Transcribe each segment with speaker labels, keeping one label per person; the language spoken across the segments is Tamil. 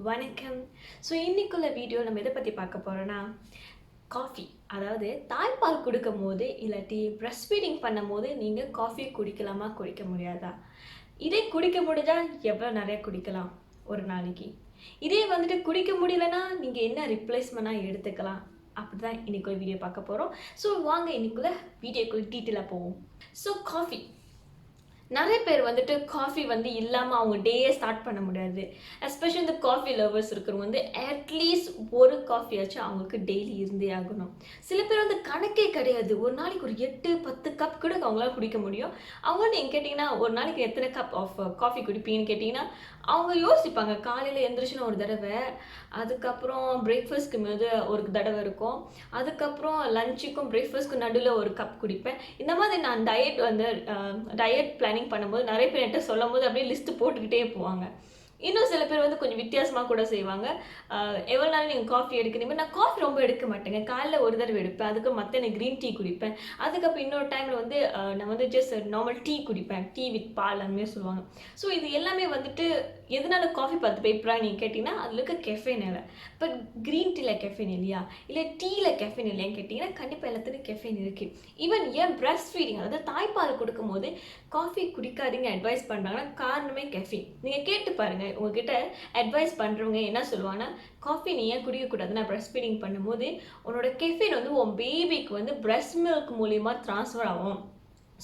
Speaker 1: வணக்கம். ஸோ இன்னைக்குள்ள வீடியோ நம்ம எதை பற்றி பார்க்க போகிறோன்னா காஃபி. அதாவது தாய்ப்பால் கொடுக்கும் போது இல்லாட்டி பிரஸ்ட் ஃபீடிங் பண்ணும் போது நீங்கள் காஃபி குடிக்கலாமா குடிக்க முடியாதா? இதே குடிக்க முடிஞ்சால் எவ்வளோ நிறைய குடிக்கலாம் ஒரு நாளைக்கு? இதே வந்துட்டு குடிக்க முடியலன்னா நீங்கள் என்ன ரிப்ளேஸ்மெண்ட்டாக எடுத்துக்கலாம்? அப்படி தான் இன்னைக்குள்ள வீடியோ பார்க்க போகிறோம். ஸோ வாங்க இன்னைக்குள்ள வீடியோக்குள்ள டீட்டெயிலாக போவோம். ஸோ காஃபி நிறைய பேர் வந்துட்டு காஃபி வந்து இல்லாமல் அவங்க டேயே ஸ்டார்ட் பண்ண முடியாது. எஸ்பெஷலி இந்த காஃபி லவர்ஸ் இருக்கிறவங்க வந்து அட்லீஸ்ட் ஒரு காஃபியாச்சும் அவங்களுக்கு டெய்லி இருந்தே ஆகணும். சில பேர் வந்து கணக்கே கிடையாது, ஒரு நாளைக்கு ஒரு 8-10 கப் கூட அவங்களால குடிக்க முடியும். அவங்க நீங்கள் கேட்டிங்கன்னா ஒரு நாளைக்கு எத்தனை கப் ஆஃப் காஃபி குடிப்பீங்கன்னு கேட்டிங்கன்னா அவங்க யோசிப்பாங்க. காலையில் எழுந்திரிச்சுன்னு ஒரு தடவை, அதுக்கப்புறம் பிரேக்ஃபாஸ்ட்க்கு மீது ஒரு தடவை இருக்கும், அதுக்கப்புறம் லஞ்சுக்கும் பிரேக்ஃபாஸ்ட்க்கு நடுவில் ஒரு கப் குடிப்பேன். இந்த மாதிரி நான் டயட் பிளானிங் பண்ணும்போது நிறைய பேர் என்கிட்ட சொல்லும் போது அப்படியே லிஸ்ட்டு போட்டுக்கிட்டே போவாங்க. இன்னும் சில பேர் வந்து கொஞ்சம் வித்தியாசமாக கூட செய்வாங்க. எவ்வளோ நாள் நீங்கள் காஃபி எடுக்கிறீங்க? நான் காஃபி ரொம்ப எடுக்க மாட்டேங்க. காலைல ஒரு தடவை எடுப்பேன், அதுக்கு மற்ற எனக்கு க்ரீன் டீ குடிப்பேன். அதுக்கப்புறம் இன்னொரு டைமில் வந்து நான் வந்து ஜஸ்ட் நார்மல் டீ குடிப்பேன், டீ வித் பால் அந்த மாதிரி சொல்லுவாங்க. ஸோ இது எல்லாமே வந்துட்டு எதனால காஃபி 10 பேப்பரா நீங்கள் கேட்டிங்கன்னா அதில் இருக்க கெஃபைன் இல்லை. பட் க்ரீன் டீயில் கெஃபைன் இல்லையா, இல்லை டீயில் கெஃபைன் இல்லையான்னு கேட்டிங்கன்னா கண்டிப்பாக எல்லாத்துலையும் கெஃபைன் இருக்குது. ஈவன் ஏன் பிரஸ்ட் ஃபீடிங் அதாவது தாய்ப்பால் கொடுக்கும்போது காஃபி குடிக்காதீங்க அட்வைஸ் பண்ணுறாங்கன்னா காரணமே கெஃபைன். நீங்கள் கேட்டு பாருங்கள், உங்ககிட்ட அட்வைஸ் பண்ணுறவங்க என்ன சொல்லுவாங்கன்னா காஃபி நீ ஏன் குடிக்கக்கூடாதுன்னா பிரஸ்ட் ஃபீடிங் பண்ணும்போது உன்னோட கெஃபைன் வந்து உன் பேபிக்கு வந்து பிரஸ்ட் மில்க் மூலிமா ட்ரான்ஸ்ஃபர் ஆகும்.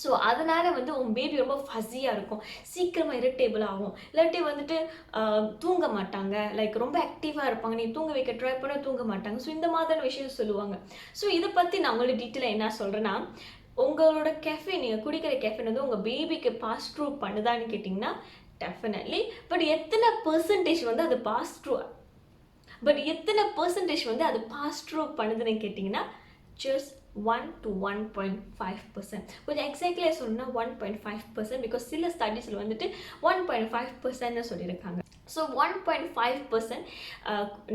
Speaker 1: ஸோ அதனால் வந்து உன் பேபி ரொம்ப ஃபஸியாக இருக்கும், சீக்கிரமாக இரிட்டேபிள் ஆகும், இல்லாட்டி வந்துட்டு தூங்க மாட்டாங்க, லைக் ரொம்ப ஆக்டிவாக இருப்பாங்க, நீ தூங்க வைக்க ட்ரை பண்ண தூங்க மாட்டாங்க. ஸோ இந்த மாதிரியான விஷயம் சொல்லுவாங்க. ஸோ இதை பற்றி நான் உங்களுக்கு டீட்டெயிலாக என்ன சொல்கிறேன்னா, உங்களோட கெஃபைன் நீங்கள் குடிக்கிற கெஃபைன் வந்து உங்கள் பேபிக்கு பாஸ் த்ரூ பண்ணுதான்னு கேட்டிங்கன்னா டெஃபினெட்லி. பட் எத்தனை பர்சன்டேஜ் வந்து அது பாஸ் த்ரூ பண்ணுதுன்னு கேட்டிங்கன்னா ஜஸ்ட் 1 to 1.5%. கொஞ்சம் எக்ஸாக்ட்லியாக சொல்லணும்னா 1.5%, பிகாஸ் சில ஸ்டடீஸில் வந்துட்டு 1.5% சொல்லியிருக்காங்க. ஸோ 1.5%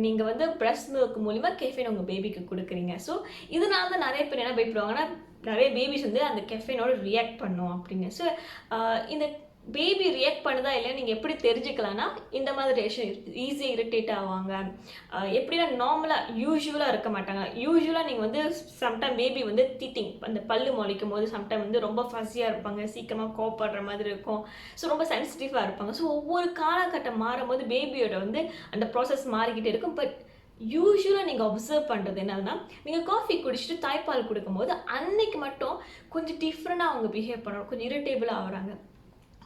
Speaker 1: நீங்கள் வந்து பிரஸ்ட் மில்க் மூலிமா கெஃபைன் உங்கள் பேபிக்கு கொடுக்குறீங்க. ஸோ இதனால தான் நிறைய பேர் என்ன பயப்படுவாங்கன்னா நிறைய பேபிஸ் வந்து அந்த கெஃபைனோட ரியாக்ட் பண்ணும் அப்படின்னு. ஸோ இந்த பேபி ரியாக்ட் பண்ணுதா இல்லையா நீங்கள் எப்படி தெரிஞ்சுக்கலான்னா இந்த மாதிரி ரியாக்ஷன் ஈஸியாக இரிட்டேட் ஆவாங்க. எப்படின்னா நார்மலாக யூஸ்வலாக இருக்க மாட்டாங்க. யூஸ்வலாக நீங்கள் வந்து சம்டைம் பேபி வந்து டீத்திங் அந்த பல்லு முளைக்கும் போது சம்டைம் வந்து ரொம்ப ஃபஸியாக இருப்பாங்க, சீக்கிரமாக கோப்படுற மாதிரி இருக்கும், ஸோ ரொம்ப சென்சிட்டிவாக இருப்பாங்க. ஸோ ஒவ்வொரு காலகட்டம் மாறும்போது பேபியோட வந்து அந்த ப்ராசஸ் மாறிக்கிட்டே இருக்கும். பட் யூஸ்வலாக நீங்கள் அப்சர்வ் பண்ணுறது என்னன்னா நீங்கள் காஃபி குடிச்சிட்டு தாய்ப்பால் கொடுக்கும்போது அன்னைக்கு மட்டும் கொஞ்சம் டிஃப்ரெண்டாக அவங்க பிஹேவ் பண்ணுறாங்க, கொஞ்சம் இரிட்டேபிளாக ஆகுறாங்க,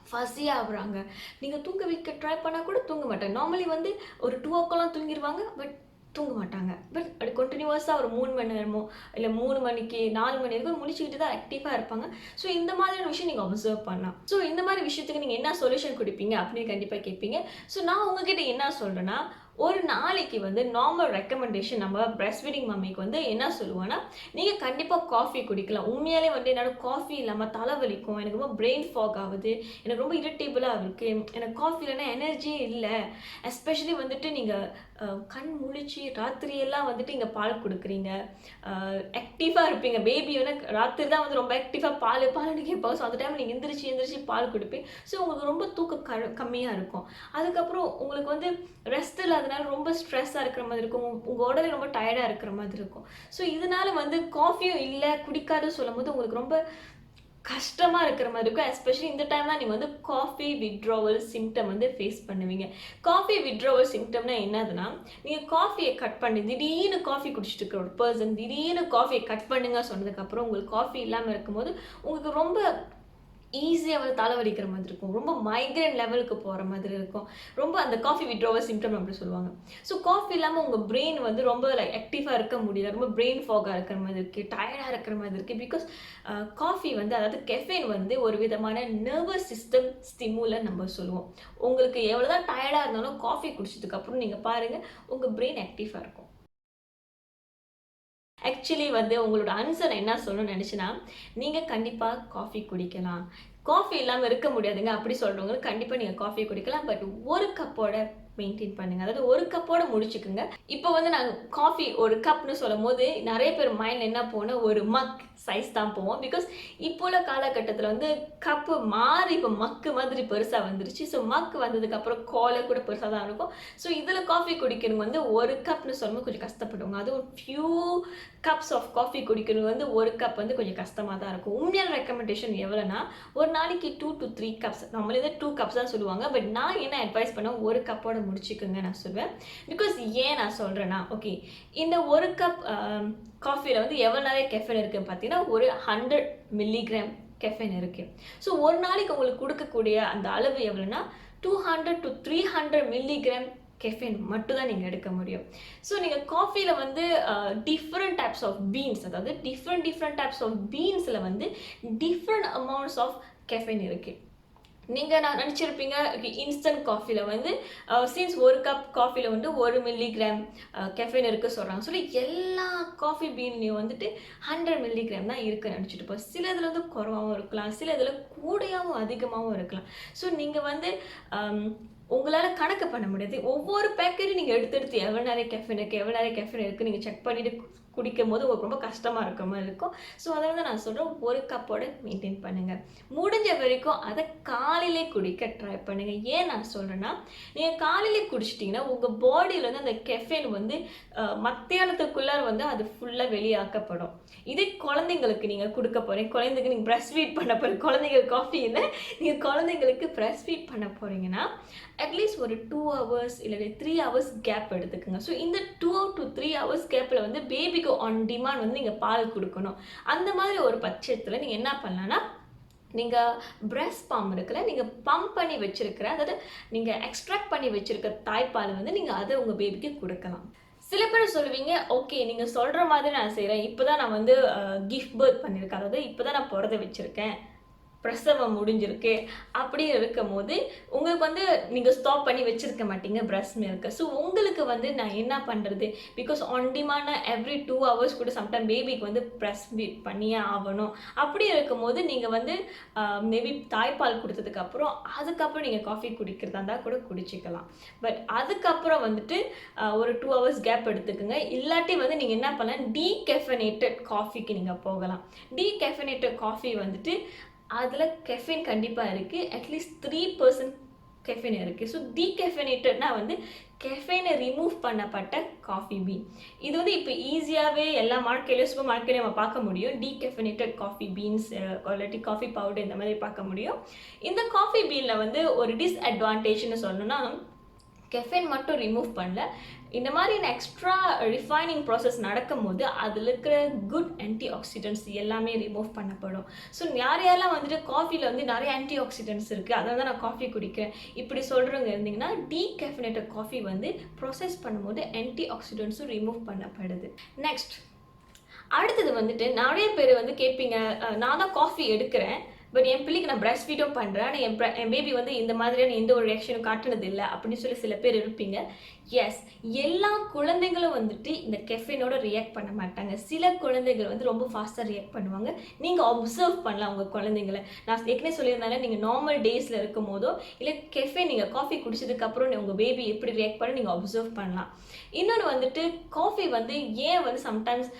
Speaker 1: ஃபஸியாக ஆகுறாங்க. நீங்கள் தூங்க வைக்க ட்ரை பண்ணால் கூட தூங்க மாட்டாங்க. நார்மலி வந்து ஒரு 2 o'clock தூங்கிடுவாங்க, பட் தூங்க மாட்டாங்க. பட் அது கண்டினியூஸாக ஒரு 3 மணி நேரமோ இல்லை 3 மணிக்கு 4 மணி வரைக்கும் முழிச்சுக்கிட்டு தான் ஆக்டிவாக இருப்பாங்க. ஸோ இந்த மாதிரியான விஷயம் நீங்கள் அப்சர்வ் பண்ணலாம். ஸோ இந்த மாதிரி விஷயத்துக்கு நீங்கள் என்ன சொல்யூஷன் கொடுப்பீங்க அப்படின்னு கண்டிப்பாக கேட்பீங்க. ஸோ நான் உங்ககிட்ட என்ன சொல்கிறேன்னா, ஒரு நாளைக்கு வந்து நார்மல் ரெக்கமெண்டேஷன் நம்ம பிரஸ்ட் ஃபீடிங் மம்மிக்கு வந்து என்ன சொல்லுவோன்னா, நீங்கள் கண்டிப்பாக காஃபி குடிக்கலாம். உண்மையாலே வந்து என்னோட காஃபி இல்லாமல் தலைவலிக்கும், எனக்கு ரொம்ப பிரெயின் ஃபாக் ஆகுது, எனக்கு ரொம்ப இரிட்டேபிளாக இருக்குது, எனக்கு காஃபி இல்லைன்னா எனர்ஜியே இல்லை. எஸ்பெஷலி வந்துட்டு நீங்கள் கண் முழிச்சு ராத்திரியெல்லாம் வந்துட்டு இங்கே பால் கொடுக்குறீங்க, ஆக்டிவாக இருப்பீங்க. பேபி வந்து ராத்திரி தான் வந்து ரொம்ப ஆக்டிவாக பால்னு கேட்பாங்க. ஸோ அந்த டைமில் நீங்கள் எந்திரிச்சு பால் கொடுப்பீங்க. ஸோ உங்களுக்கு ரொம்ப தூக்கம் கம்மியாக இருக்கும். அதுக்கப்புறம் உங்களுக்கு வந்து ரெஸ்ட் இல்லாதனால ரொம்ப ஸ்ட்ரெஸ்ஸாக இருக்கிற மாதிரி இருக்கும், உங்கள் உடனே ரொம்ப டயர்டாக இருக்கிற மாதிரி இருக்கும். ஸோ இதனால வந்து காஃபியும் இல்லை குடிக்காதுன்னு சொல்லும் போது உங்களுக்கு ரொம்ப கஷ்டமாக இருக்கிற மாதிரி இருக்கும். எஸ்பெஷலி இந்த டைம் தான் நீங்கள் வந்து காஃபி வித்ட்ராவல் சிம்டம் வந்து ஃபேஸ் பண்ணுவீங்க. காஃபி வித்ட்ராவல் சிம்டம்னா என்னதுன்னா, நீங்கள் காஃபியை கட் பண்ணி திடீர்னு காஃபி குடிச்சிட்டு இருக்கிற ஒரு பர்சன் திடீர்னு காஃபியை கட் பண்ணுங்க சொன்னதுக்கப்புறம் உங்களுக்கு காஃபி இல்லாமல் இருக்கும்போது உங்களுக்கு ரொம்ப ஈஸியாக வந்து தலைவலிக்கிற மாதிரி இருக்கும், ரொம்ப மைக்ரேன் லெவலுக்கு போகிற மாதிரி இருக்கும், ரொம்ப அந்த காஃபி வித்ட்ராவல் சிம்டம் அப்படி சொல்லுவாங்க. ஸோ காஃபி இல்லாமல் உங்கள் பிரெயின் வந்து ரொம்ப லைக் ஆக்டிவாக இருக்க முடியல, ரொம்ப பிரெயின் ஃபாகாக இருக்கிற மாதிரி இருக்குது, டயர்டாக இருக்கிற மாதிரி இருக்குது. பிகாஸ் காஃபி வந்து அதாவது கெஃபைன் வந்து ஒரு விதமான நர்வஸ் சிஸ்டம் ஸ்டிமுலர் நம்ம சொல்லுவோம். உங்களுக்கு எவ்வளோ தான் டயர்டாக இருந்தாலும் காஃபி குடிச்சதுக்கப்புறம் நீங்கள் பாருங்கள் உங்கள் பிரெயின் ஆக்டிவாக இருக்கும். ஆக்சுவலி வந்து உங்களோட ஆன்சர் என்ன சொல்லணும்னு நினச்சின்னா, நீங்கள் கண்டிப்பாக காஃபி குடிக்கலாம். காஃபி இல்லாமல் இருக்க முடியாதுங்க அப்படி சொல்கிறவங்களுக்கு கண்டிப்பாக நீங்கள் காஃபி குடிக்கலாம். பட் ஒரு கப்போட மெயின்டைன் பண்ணுங்க. அதாவது ஒரு கப்போட முடிச்சுக்குங்க. இப்போ வந்து நாங்கள் காஃபி ஒரு கப்னு சொல்லும் போது நிறைய பேர் மைண்ட் என்ன போனால் ஒரு மக் சைஸ் தான் போவோம். பிகாஸ் இப்போ உள்ள காலகட்டத்தில் வந்து கப்பு மாறி இப்போ மக்கு மாதிரி பெருசாக வந்துருச்சு. ஸோ மக்கு வந்ததுக்கப்புறம் கோலை கூட பெருசாக தான் இருக்கும். ஸோ இதில் காஃபி குடிக்கணும் வந்து ஒரு கப்னு சொல்லும்போது கொஞ்சம் கஷ்டப்படுவாங்க. அதுவும் ஃபியூ கப்ஸ் ஆஃப் காஃபி குடிக்கணும் வந்து ஒரு கப் வந்து கொஞ்சம் கஷ்டமாக தான் இருக்கும். உண்மையான ரெக்கமெண்டேஷன் எவ்வளோனா ஒரு நாளைக்கு 2 to 3 கப்ஸ். நம்மளே 2 கப்ஸ் தான் சொல்லுவாங்க. பட் நான் என்ன அட்வைஸ் பண்ண ஒரு கப்போட முடிச்சுக்குங்க நான் சொல்வேன். பிகாஸ் ஏன் நான் சொல்கிறேன்னா, ஓகே இந்த ஒரு கப் காஃபியில் வந்து எவ்வளோ நிறைய கெஃபைன் இருக்குன்னு பார்த்தீங்கன்னா ஒரு 100 மில்லிகிராம் கெஃபைன் இருக்குது. ஸோ ஒரு நாளைக்கு உங்களுக்கு கொடுக்கக்கூடிய அந்த அளவு எவ்வளோன்னா 200 to 300 மில்லிகிராம் கெஃபைன் மட்டும் தான் நீங்கள் எடுக்க முடியும். ஸோ நீங்கள் காஃபியில் வந்து டிஃப்ரெண்ட் டைப்ஸ் ஆஃப் பீன்ஸ், அதாவது டிஃப்ரெண்ட் டைப்ஸ் ஆஃப் பீன்ஸில் வந்து டிஃப்ரெண்ட் அமௌண்ட்ஸ் ஆஃப் கெஃபைன் இருக்குது. நீங்கள் நான் நினச்சிருப்பீங்க இன்ஸ்டன்ட் காஃபியில் வந்து சின்ஸ் ஒரு கப் காஃபியில் வந்து 1 மில்லிகிராம் கெஃபைன் இருக்குது சொல்கிறாங்க. சொல்லி எல்லா காஃபி பீன்லையும் வந்துட்டு 100 மில்லிகிராம் தான் இருக்குன்னு நினச்சிட்டு இருப்போம். சில இதில் வந்து குறைவாகவும் இருக்கலாம், சில இதில் கூடையாகவும் அதிகமாகவும் இருக்கலாம். ஸோ நீங்கள் வந்து உங்களால் கணக்கு பண்ண முடியாது. ஒவ்வொரு பேக்கெட்டும் நீங்கள் எடுத்து எவ்வளோ நிறைய கெஃபைன் இருக்குது எவ்வளோ நிறைய கெஃபைன் இருக்குது நீங்கள் செக் பண்ணிவிட்டு குடிக்கும் போது உங்களுக்கு ரொம்ப கஷ்டமாக இருக்க மாதிரி இருக்கும். ஸோ அதை வந்து நான் சொல்கிறேன் ஒரு கப்போட மெயின்டைன் பண்ணுங்கள். முடிஞ்ச வரைக்கும் அதை காலையிலே குடிக்க ட்ரை பண்ணுங்கள். ஏன் நான் சொல்கிறேன்னா, நீங்கள் காலையிலே குடிச்சிட்டிங்கன்னா உங்கள் பாடியில் வந்து அந்த கெஃபைன் வந்து மத்தியானத்துக்குள்ளே வந்து அது ஃபுல்லாக வெளியாக்கப்படும். இதே குழந்தைங்களுக்கு நீங்கள் கொடுக்க போகிறீங்க, குழந்தைங்களுக்கு நீங்கள் பிரஸ்ட் ஃபீட் பண்ண போகிறீங்க, குழந்தைங்களுக்கு காஃபி இல்லை நீங்கள் குழந்தைங்களுக்கு பிரஸ்ட் ஃபீட் பண்ண போகிறீங்கன்னா அட்லீஸ்ட் ஒரு 2 hours இல்லை 3 hours கேப் எடுத்துக்கோங்க. ஸோ இந்த 2 to 3 hours கேப்பில் வந்து பேபிக்கு ஆன் டிமாண்ட் வந்து நீங்கள் பால் கொடுக்கணும். அந்த மாதிரி ஒரு பட்சத்தில் நீங்கள் என்ன பண்ணலான்னா, நீங்கள் பிரெஸ்ட் பம்ப் இருக்குல்ல, நீங்கள் பம்ப் பண்ணி வச்சுருக்கிற, அதாவது நீங்கள் எக்ஸ்ட்ராக்ட் பண்ணி வச்சுருக்க தாய்ப்பால் வந்து நீங்கள் அதை உங்கள் பேபிக்கு கொடுக்கலாம். சில பேர் சொல்லுவீங்க, ஓகே நீங்கள் சொல்கிற மாதிரி நான் செய்கிறேன், இப்போ தான் நான் வந்து கிஃப்ட் பர்த் பண்ணியிருக்கேன், அதாவது இப்போ தான் நான் பிறந்த வச்சுருக்கேன், பிரசவம் முடிஞ்சிருக்கு, அப்படி இருக்கும் போது உங்களுக்கு வந்து நீங்கள் ஸ்டாப் பண்ணி வச்சுருக்க மாட்டீங்க பிரெஸ்ட் மில்க். ஸோ உங்களுக்கு வந்து நான் என்ன பண்ணுறது, because on demand every 2 hours கூட சம்டைம் பேபிக்கு வந்து பிரெஸ்ட் ஃபீட் பண்ணியே ஆகணும். அப்படி இருக்கும் போது நீங்கள் வந்து மேபி தாய்ப்பால் கொடுத்ததுக்கப்புறம் அதுக்கப்புறம் நீங்கள் காஃபி குடிக்கிறதா இருந்தால் கூட குடிச்சிக்கலாம். பட் அதுக்கப்புறம் வந்துட்டு ஒரு 2 hours கேப் எடுத்துக்கோங்க. இல்லாட்டி வந்து நீங்கள் என்ன பண்ணலாம், டீகெஃபைனேட்டட் காஃபிக்கு நீங்கள் போகலாம். டீகெஃபைனேட்டட் காஃபி வந்துட்டு அதில் கெஃபைன் கண்டிப்பாக இருக்குது, அட்லீஸ்ட் 3% கெஃபைன் இருக்குது. ஸோ டீகெஃபைனேட்டட்னா வந்து கெஃபைனை ரிமூவ் பண்ணப்பட்ட காஃபி பீன். இது வந்து இப்போ ஈஸியாகவே எல்லா மார்க்கெட்லையும் சூப்பர் மார்க்கெட்லையும் நம்ம பார்க்க முடியும். டீகெஃபைனேட்டட் காஃபி பீன்ஸ் இல்லாட்டி காஃபி பவுடர் இந்த மாதிரி பார்க்க முடியும். இந்த காஃபி பீனில் வந்து ஒரு டிஸ்அட்வான்டேஜ்னு சொல்லணும்னா, கெஃபைன் மட்டும் ரிமூவ் பண்ணல, இந்த மாதிரி எக்ஸ்ட்ரா ரிஃபைனிங் ப்ராசஸ் நடக்கும்போது அதில் இருக்கிற குட் ஆன்டி ஆக்சிடென்ட்ஸ் எல்லாமே ரிமூவ் பண்ணப்படும். ஸோ யாரெல்லாம் வந்துட்டு காஃபியில் வந்து நிறைய ஆன்டி ஆக்சிடென்ட்ஸ் இருக்குது, அதனால தான் நான் காஃபி குடிக்கிறேன் இப்படி சொல்கிறவங்க இருந்தீங்கன்னா, டீகெஃபைனேட்டட் காஃபி வந்து ப்ராசஸ் பண்ணும்போது ஆன்டி ஆக்சிடென்ட்ஸும் ரிமூவ் பண்ணப்படுது. நெக்ஸ்ட் அடுத்தது வந்துட்டு நிறைய பேர் வந்து கேட்பீங்க, நான் தான் காஃபி எடுக்கிறேன், பட் என் பிள்ளைக்கு நான் பிரஸ்ட் ஃபீடும் பண்ணுறேன், ஆனால் என் பேபி வந்து இந்த மாதிரியான எந்த ஒரு ரியாக்ஷனும் காட்டுனது இல்லை அப்படின்னு சொல்லி சில பேர் இருப்பீங்க. எஸ், எல்லா குழந்தைங்களும் வந்துட்டு இந்த கெஃபைனோட ரியாக்ட் பண்ண மாட்டாங்க. சில குழந்தைகள் வந்து ரொம்ப ஃபாஸ்ட்டாக ரியாக்ட் பண்ணுவாங்க. நீங்கள் அப்சர்வ் பண்ணலாம் உங்கள் குழந்தைங்களை. நான் ஏற்கனவே சொல்லியிருந்தாலும் நீங்கள் நார்மல் டேஸில் இருக்கும் போதோ இல்லை கெஃபைன் நீங்கள் காஃபி குடிச்சதுக்கப்புறம் உங்கள் பேபி எப்படி ரியாக்ட் பண்ண நீங்கள் அப்சர்வ் பண்ணலாம். இன்னொன்று வந்துட்டு காஃபி வந்து ஏன் வந்து sometimes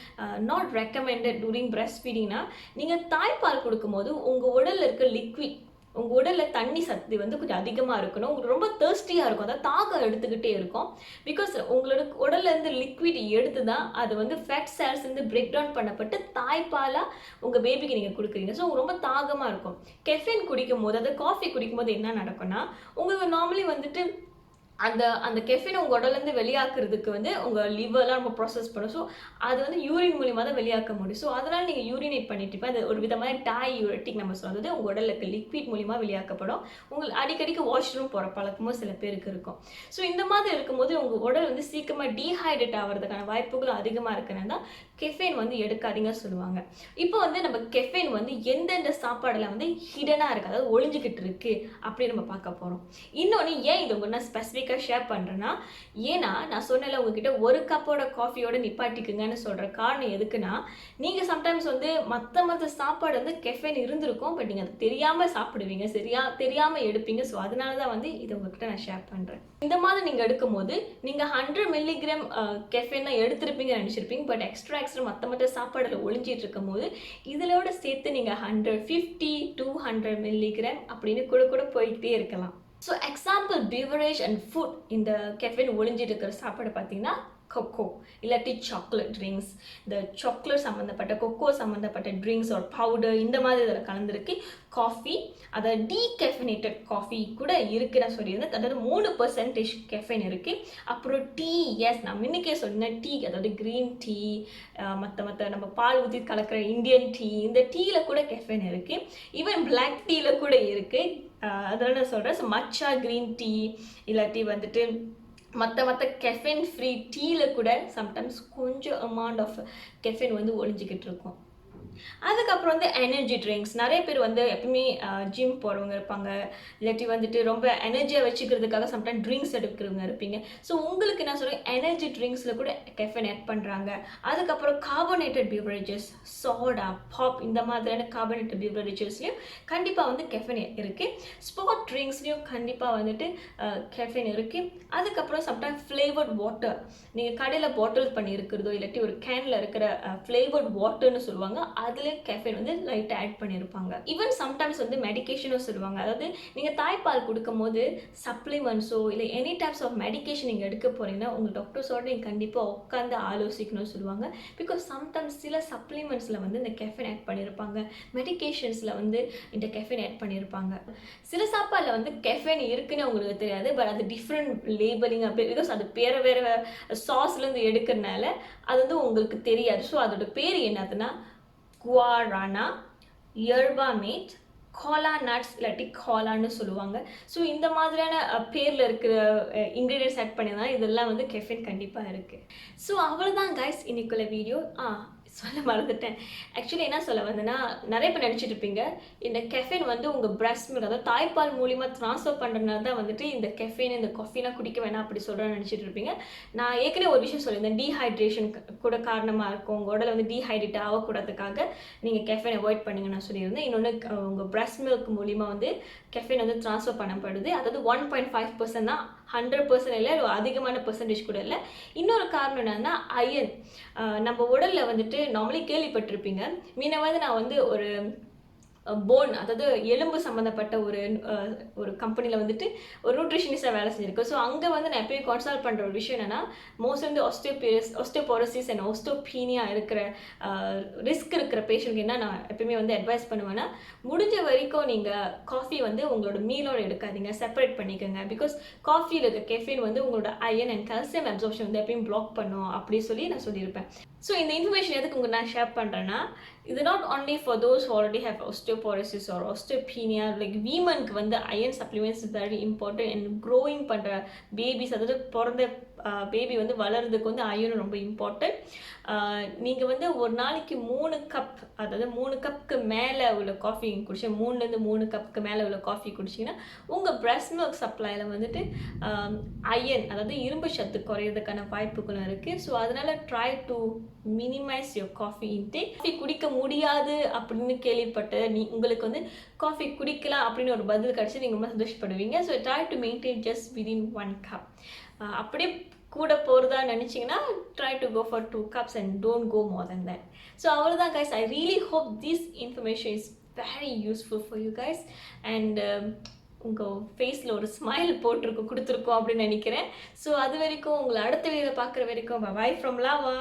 Speaker 1: not recommended during breast ஃபீடிங்னா, நீங்கள் தாய்ப்பால் கொடுக்கும்போது உங்கள் உடலில் இருக்க லிக்விட், உங்கள் உடலில் தண்ணி சக்தி வந்து கொஞ்சம் அதிகமாக இருக்கணும். உங்களுக்கு ரொம்ப தேர்ஸ்டியாக இருக்கும், அதாவது தாகம் எடுத்துக்கிட்டே இருக்கும். பிகாஸ் உங்களோட உடல்லேருந்து லிக்விட் எடுத்து தான் அது வந்து ஃபேட் செல்ஸ் வந்து பிரேக் டவுன் பண்ணப்பட்டு தாய்ப்பாலாக உங்கள் பேபிக்கு நீங்கள் கொடுக்குறீங்க. ஸோ ரொம்ப தாகமாக இருக்கும். கெஃபைன் குடிக்கும் போது, அதாவது காஃபி குடிக்கும் போது என்ன நடக்கும்னா, உங்களுக்கு நார்மலி வந்துட்டு அந்த கெஃபைன் உங்கள் உடலேருந்து வெளியாக்குறதுக்கு வந்து உங்கள் லிவர்லாம் ரொம்ப ப்ராசஸ் பண்ணும். ஸோ அது வந்து யூரின் மூலியமாக தான் வெளியாக்க முடியும். ஸோ அதனால் நீங்கள் யூரினேட் பண்ணிட்டு இருப்பேன். அது ஒரு விதமான டையூரெட்டிக் நம்ம சொல்கிறது, உங்கள் உடலில் இருக்க லிக்விட் மூலியமாக வெளியாக்கப்படும். உங்களுக்கு அடிக்கடிக்கு வாஷ்ரூம் போகிற பழக்கமும் சில பேருக்கு இருக்கும். ஸோ இந்த மாதிரி இருக்கும்போது உங்கள் உடல் வந்து சீக்கிரமாக டீஹைட்ரேட் ஆகிறதுக்கான வாய்ப்புகள் அதிகமாக இருக்குன்னா கெஃபைன் வந்து எடுக்காதீங்க சொல்லுவாங்க. இப்போ வந்து நம்ம கெஃபைன் வந்து எந்தெந்த சாப்பாடில் வந்து ஹிடனாக இருக்குது, அதாவது ஒளிஞ்சிக்கிட்டு இருக்குது அப்படி நம்ம பார்க்க போகிறோம். இன்னொன்று ஏன் இது உங்களுக்கு நான் ஸ்பெசிஃபிக் ஸ்பெசிஃபிக்காக ஷேர் பண்ணுறேன்னா, ஏன்னா நான் சொன்னல உங்ககிட்ட ஒரு கப்போட காஃபியோட நிப்பாட்டிக்குங்கன்னு சொல்கிற காரணம் எதுக்குன்னா, நீங்கள் சம்டைம்ஸ் வந்து மற்ற சாப்பாடு வந்து கெஃபைன் இருந்திருக்கும், பட் நீங்கள் அது தெரியாமல் சாப்பிடுவீங்க, தெரியாமல் எடுப்பீங்க. ஸோ அதனால தான் வந்து இதை உங்ககிட்ட நான் ஷேர் பண்ணுறேன். இந்த மாதிரி நீங்கள் எடுக்கும்போது நீங்கள் 100 மில்லிகிராம் கெஃபைன் தான் எடுத்திருப்பீங்கன்னு நினச்சிருப்பீங்க, பட் எக்ஸ்ட்ரா மற்ற சாப்பாடில் ஒளிஞ்சிட்டு இருக்கும் போது இதோட சேர்த்து நீங்கள் 150 to 100 மில்லிகிராம் அப்படின்னு கூட போய்கிட்டே இருக்கலாம். So example beverage and food இந்த கெஃபைன் ஒளிஞ்சிட்டு இருக்கிற சாப்பாடு பார்த்தீங்கன்னா கொக்கோ இல்லாட்டி சாக்லேட் ட்ரிங்க்ஸ், இந்த சாக்லேட் சம்மந்தப்பட்ட கொக்கோ சம்மந்தப்பட்ட ட்ரிங்க்ஸ் ஒரு பவுடர் இந்த மாதிரி இதில் கலந்துருக்கு. காஃபி, அதை டீகெஃபினேட்டட் காஃபி கூட இருக்குது நான் சொல்லியிருந்தேன், அதாவது 3% கெஃபைன் இருக்குது. அப்புறம் டீ, எஸ் நான் முன்னுக்கே சொன்னேன், டீ அதாவது க்ரீன் டீ, மற்ற நம்ம பால் ஊற்றி கலக்கிற இந்தியன் டீ, இந்த டீயில் கூட கெஃபைன் இருக்குது. ஈவன் பிளாக் டீயில் கூட இருக்குது. அதெல்லாம் நான் சொல்கிறேன். ஸோ மச்சா க்ரீன் டீ இல்லாட்டி வந்துட்டு மற்ற கெஃபைன் ஃப்ரீ டீயில் கூட சம்டைம்ஸ் கொஞ்சம் அமௌண்ட் ஆஃப் கெஃபைன் வந்து ஒழிஞ்சிக்கிட்டு இருக்கும். அதுக்கப்புறம் வந்து எனர்ஜி ட்ரிங்க்ஸ், நிறைய பேர் வந்து எப்பவுமே ஜிம் போகிறவங்க இருப்பாங்க, இல்லாட்டி வந்துட்டு ரொம்ப எனர்ஜியாக வச்சுக்கிறதுக்காக சம்டைம் ட்ரிங்க்ஸ் எடுக்கிறவங்க இருப்பீங்க. ஸோ உங்களுக்கு நான் சொல்கிறேன் எனர்ஜி ட்ரிங்க்ஸில் கூட கெஃபைன் ஆட் பண்ணுறாங்க. அதுக்கப்புறம் கார்பனேட்டட் பிவரேஜஸ், சோடா, பாப் இந்த மாதிரியான கார்பனேட்டட் பிவரேஜஸ்லையும் கண்டிப்பாக வந்து கெஃபைன் இருக்குது. ஸ்பாட் ட்ரிங்க்ஸ்லையும் கண்டிப்பாக வந்துட்டு கெஃபைன் இருக்குது. அதுக்கப்புறம் சம்டைம் ஃப்ளேவர்ட் வாட்டர், நீங்கள் கடையில் பாட்டில் பண்ணி இருக்கிறதோ இல்லாட்டி ஒரு கேனில் இருக்கிற ஃப்ளேவர்ட் வாட்டர்னு சொல்லுவாங்க, அதில் கெஃபைன் வந்து லைட்டாக ஆட் பண்ணியிருப்பாங்க. ஈவன் சம்டைம்ஸ் வந்து மெடிக்கேஷனும் சொல்லுவாங்க. அதாவது நீங்கள் தாய்ப்பால் கொடுக்கும் போது சப்ளிமெண்ட்ஸோ இல்லை எனி டைப்ஸ் ஆஃப் மெடிக்கேஷன் நீங்கள் எடுக்க போகிறீங்கன்னா உங்கள் டாக்டர்ஸோட நீங்கள் கண்டிப்பாக உட்காந்து ஆலோசிக்கணும்னு சொல்லுவாங்க. பிகாஸ் சம்டைம்ஸ் சில சப்ளிமெண்ட்ஸில் வந்து இந்த கெஃபைன் ஆட் பண்ணியிருப்பாங்க, மெடிக்கேஷன்ஸில் வந்து இந்த கெஃபைன் ஆட் பண்ணியிருப்பாங்க. சில சாப்பாடில் வந்து கெஃபைன் இருக்குன்னு உங்களுக்கு தெரியாது, பட் அது டிஃப்ரெண்ட் லேபிளிங் அப்படி, பிகாஸ் அது வேறு சாஸ்லேருந்து எடுக்கிறனால அது வந்து உங்களுக்கு தெரியாது. ஸோ அதோட பேர் என்னதுன்னா குவாரானா, யர்பா மேட், கோலா நட்ஸ் இல்லாட்டி கோலான்னு சொல்லுவாங்க. ஸோ இந்த மாதிரியான பேரில் இருக்கிற இன்க்ரீடியன்ட்ஸ் ஆட் பண்ணிதான் இதெல்லாம் வந்து கெஃபைன் கண்டிப்பாக இருக்குது. ஸோ அவ்வளோதான் கைஸ் இன்னைக்குள்ள வீடியோ. சொல்ல மறந்துட்டேன். ஆக்சுவலி என்ன சொல்ல வந்தேன்னா, நிறைய பேர் நினச்சிட்டு இருப்பீங்க இந்த கெஃபைன் வந்து உங்கள் பிரெஸ்ட் மில்க் அதாவது தாய்ப்பால் மூலிமா ட்ரான்ஸ்ஃபர் பண்ணுறதுனால தான் வந்துட்டு இந்த கெஃபைன் இந்த காஃபிலாம் குடிக்க வேணாம் அப்படி சொல்கிறேன்னு நினச்சிட்டு இருப்பீங்க. நான் ஏற்கனவே ஒரு விஷயம் சொல்லியிருந்தேன், டீஹைட்ரேஷன் கூட காரணமாக இருக்கும், உங்கள் உடலை வந்து டீஹைட்ரேட் ஆகக்கூடாதுக்காக நீங்கள் கெஃபைன் அவாய்ட் பண்ணுங்க நான் சொல்லியிருந்தேன். இன்னொன்று உங்கள் பிரெஸ்ட் மில்க் மூலிமா வந்து கெஃபைன் வந்து ட்ரான்ஸ்ஃபர் பண்ணப்படுது. அதாவது 1.5% தான், 100% இல்லை, அதிகமான பெர்சன்டேஜ் கூட இல்லை. இன்னொரு காரணம் என்னன்னா அயன். நம்ம உடலில் வந்துட்டு நார்மலி கேள்விப்பட்டிருப்பீங்க, முன்ன வந்து நான் வந்து ஒரு போன் அதாவது எலும்பு சம்மந்தப்பட்ட ஒரு கம்பெனியில் வந்துட்டு ஒரு நியூட்ரிஷனிஸ்டாக வேலை செஞ்சுருக்கேன். ஸோ அங்கே வந்து நான் எப்பயும் கன்சல்ட் பண்ணுற ஒரு விஷயம் என்னென்னா, மோஸ்ட் வந்து ஆஸ்டியோபோரோசிஸ் அண்ட் ஆஸ்டியோபீனியா இருக்கிற ரிஸ்க் இருக்கிற பேஷண்ட்க்கு என்ன நான் எப்பயுமே வந்து அட்வைஸ் பண்ணுவேன்னா, முடிஞ்ச வரைக்கும் நீங்கள் காஃபி வந்து உங்களோட மீலோட எடுக்காதீங்க, செப்பரேட் பண்ணிக்கோங்க. பிகாஸ் காஃபியில் இருக்க கெஃபைன் வந்து உங்களோட அயன் அண்ட் கால்சியம் அப்சார்ப்ஷன் வந்து எப்பயும் பிளாக் பண்ணும் அப்படி சொல்லி நான் சொல்லியிருப்பேன். ஸோ இந்த இன்ஃபர்மேஷன் எதுக்கு உங்களுக்கு நான் ஷேர் பண்ணுறேன்னா, இது not only for those already have osteoporosis or osteopenia, like வீமனுக்கு வந்து iron supplements is very important. And growing பண்ணுற பேபிஸ், அதாவது பிறந்த பேபி வந்து வளர்றதுக்கு வந்து அயனும் ரொம்ப இம்பார்ட்டன்ட். நீங்கள் வந்து ஒரு நாளைக்கு 3 கப், அதாவது 3 கப்புக்கு மேலே உள்ள காஃபி குடிச்சு, 3லேருந்து 3 கப்புக்கு மேலே உள்ள காஃபி குடிச்சிங்கன்னா உங்கள் பிரெஸ்ட் மில்க் சப்ளையில் வந்துட்டு அயன் அதாவது இரும்பு சத்து குறையிறதுக்கான வாய்ப்புகளும் இருக்குது. ஸோ அதனால் try to minimize your coffee intake. Coffee குடிக்க முடியாது அப்படின்னு கேள்விப்பட்டு உங்களுக்கு வந்து காஃபி குடிக்கலாம் அப்படின்னு ஒரு பதில் கிடச்சி நீங்கள் ரொம்ப சந்தோஷப்படுவீங்க. So try to maintain just within 1 cup. அப்படியே கூட போகிறதா நினச்சிங்கன்னா try to go for 2 cups and don't go more than that. So அவ்வளோதான் guys. I really hope this information is very useful for you guys. And உங்கள் ஃபேஸில் ஒரு ஸ்மைல் கொடுத்துருக்கோம் அப்படின்னு நினைக்கிறேன். ஸோ அது வரைக்கும் உங்களை அடுத்த வீடியோவில் பார்க்குற வரைக்கும் bye from Lava.